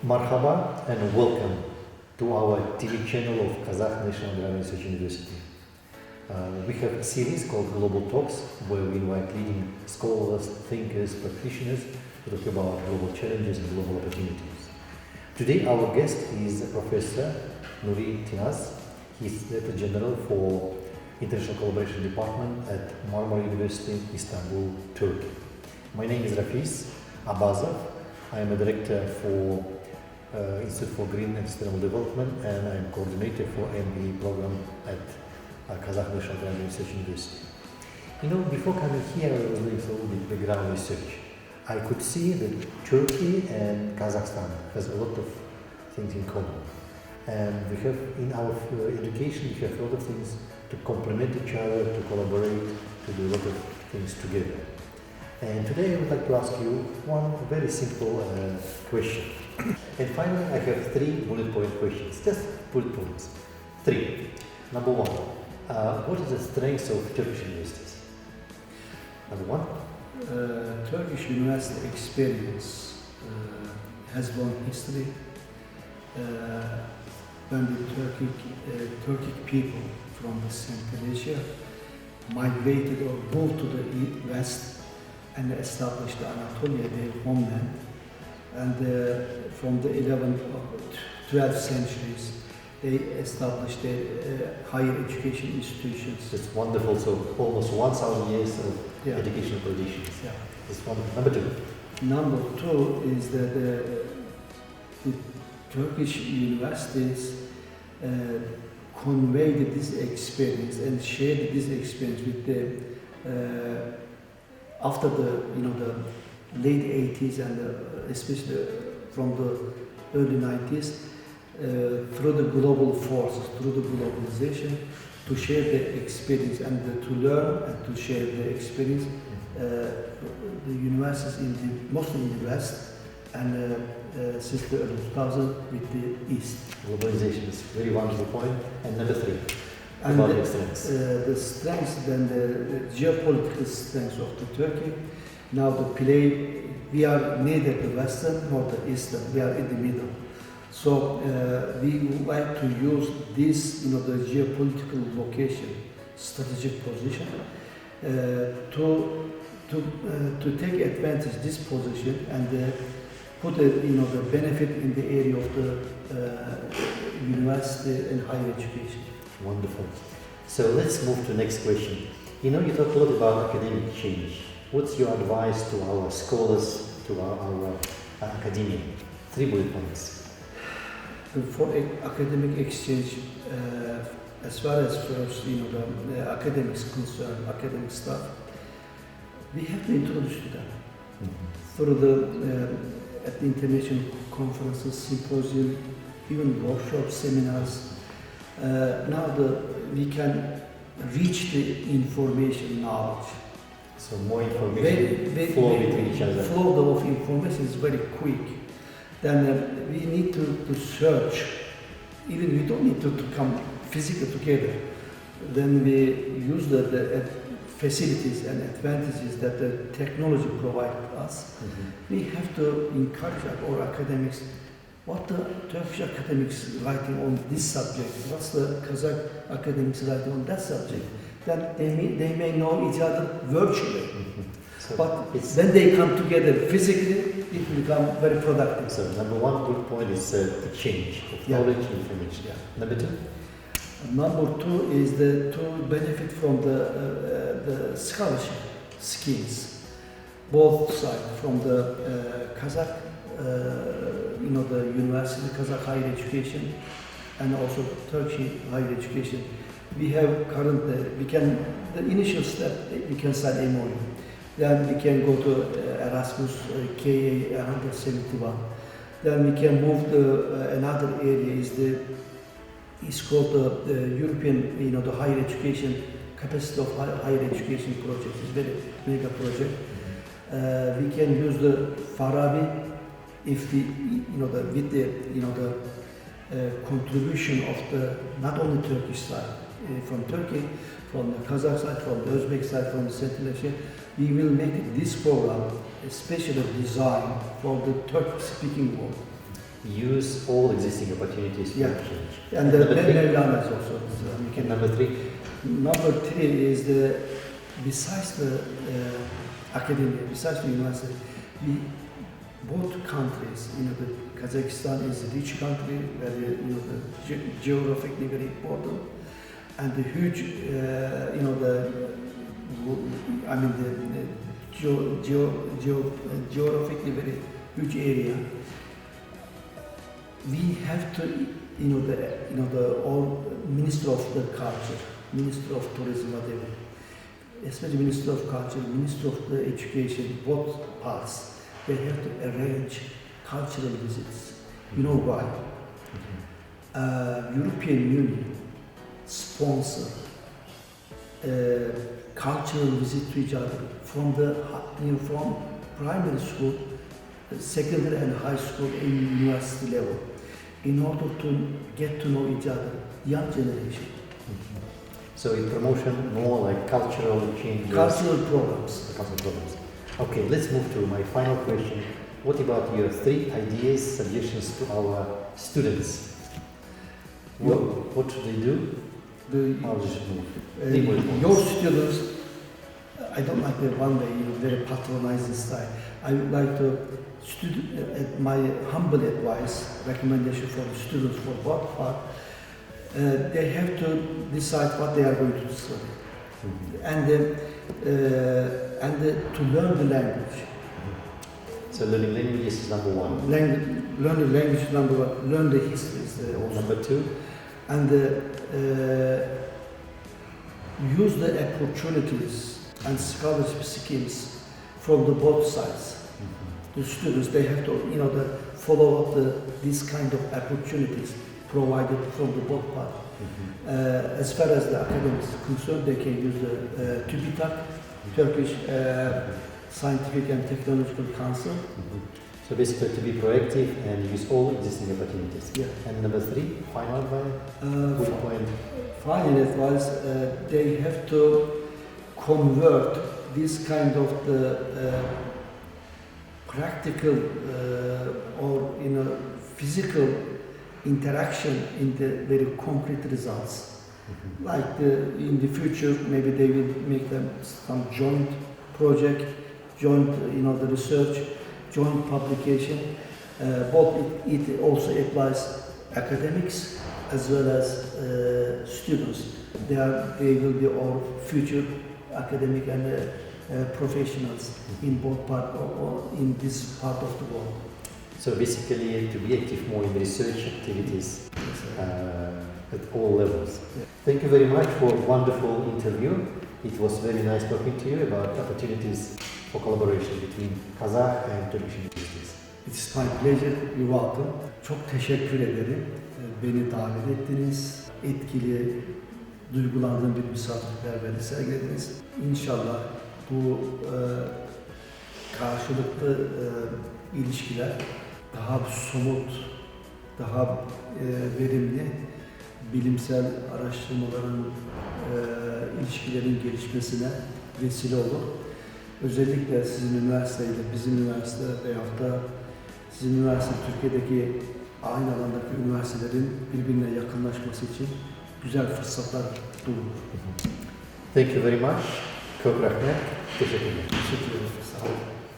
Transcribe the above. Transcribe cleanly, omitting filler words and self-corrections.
Marhaba and welcome to our TV channel of Kazakh National Agrarian Research University. We have a series called Global Talks where we invite leading scholars, thinkers, practitioners to talk about global challenges and global opportunities. Today our guest is Professor Nuri Tinaz. He's Director General for International Collaboration Department at Marmara University, Istanbul, Turkey. My name is Rafis Abazov. I am a Director for Institute for Green and Sustainable Development, and I'm coordinator for MBA program at Kazakh National Agrarian Research University. You know, before coming here, I was doing some background research. I could see that Turkey and Kazakhstan has a lot of things in common. And we have, in our education, we have a lot of things to complement each other, to collaborate, to do a lot of things together. And today I would like to ask you one very simple question. And finally, I have 3 bullet point questions, just bullet points. 3. Number 1, what is the strength of Turkish universities? Number 1? Turkish university experience has long history. When the Turkic people from the Central Asia migrated or moved to the west and established Anatolia, their homeland, and from the 11th or 12th centuries, they established their higher education institutions. It's wonderful. So almost 1,000 years of educational traditions. Yeah. It's wonderful. Number 2. Number 2 is that the Turkish universities conveyed this experience and shared this experience with the after the late 80s and especially from the early 90s, through the global forces, through the globalization, to share the experience and to learn and to share the experience. The universities mostly in the West and since the early 2000s with the East. Globalization is a very wonderful point. And number 3. And about the strengths. The strengths, then the geopolitical strengths of the Turkey. Now we are neither the Western nor the Eastern, we are in the middle. So we would like to use this, the geopolitical location, strategic position, to take advantage of this position and put the benefit in the area of the university and higher education. Wonderful. So let's move to the next question. You talk a lot about academic change. What's your advice to our scholars, to our academia? 3 bullet points. For academic exchange, as far as first, the academics concerned, academic staff, we have to introduce to them through at the international conferences, symposium, even workshops, seminars. Now we can reach the information, knowledge. So more information flow between each other. Flow of information is very quick. Then we need to search. Even we don't need to come physically together. Then we use the facilities and advantages that the technology provides us. We have to encourage our academics. What the Turkish academics writing on this subject? What's the Kazakh academics writing on that subject? Then they may know each other virtually. So but when they come together physically, it will become very productive. So number 1 good point is the change of knowledge and information. Yeah. Number 2? Number 2 is to benefit from the scholarship schemes, both sides, from the Kazakh, the university, Kazakh higher education, and also Turkish higher education. We have the initial step, we can sign MOU. Then we can go to Erasmus KA 171. Then we can move to another area is called the European, the higher education, capacity of higher education project. It's very mega project. We can use the Farabi if we, with the contribution of the not only Turkish side, from Turkey, from the Kazakh side, from the Uzbek side, from the Central Asia, we will make this program especially designed for the Turkish-speaking world. use all existing opportunities for Yeah. change. And the number three? Mevlana is also. And number three, Number three is besides the academia, besides the university, both countries, the Kazakhstan is a rich country, very, geographically very important, and the huge, geographically very huge area. We have to, all Minister of the Culture, Minister of Tourism, whatever, especially Minister of Culture, Minister of the Education, both parts, they have to arrange cultural visits. You know why? European Union sponsor cultural visit to each other from from primary school, secondary and high school in university level, in order to get to know each other, young generation. so in promotion, more like cultural changes. Cultural programs. Cultural programs. Okay, let's move to my final question. What about your 3 ideas, suggestions to our students? What should they do? How they should move? Your students, I don't like the one way, very patronizing style. I would like to, my humble advice, recommendation for the students for what part, they have to decide what they are going to study. And to learn the language. So learning language is number 1. Learn the language is number 1. Learn the history is number 2. And use the opportunities and scholarship schemes from the both sides. The students, they have to, follow up this kind of opportunities provided from the both parts. As far as the academics is concerned, they can use the TÜBİTAK, Turkish Scientific and Technological Council. So basically to be proactive and use all existing opportunities. Yeah. And number 3, final advice? Good point. Final advice, they have to convert this kind of the practical or physical interaction in the very concrete results. Like in the future, maybe they will make them some joint project, joint, the research, joint publication. But it also applies academics as well as students. They will be our future academic and professionals in both part or in this part of the world. So basically to be active more in research activities at all levels. Yeah. Thank you very much for a wonderful interview. It was very nice talking to you about opportunities for collaboration between Kazakh and Turkish universities. It's my pleasure, you're welcome. Çok teşekkür ederim. Beni davet ettiniz. Etkili, duygulandığım bir misafirperverlik sergilediniz. İnşallah bu karşılıklı ilişkiler daha somut, daha verimli, bilimsel araştırmaların, ilişkilerin gelişmesine vesile olur. Özellikle sizin üniversiteyle, bizim üniversite veyahut da sizin üniversite Türkiye'deki aynı alandaki üniversitelerin birbirine yakınlaşması için güzel fırsatlar doğurur. Thank you very much. Çok rahmet. Teşekkür ederim. Teşekkür ederim. Sağ olun.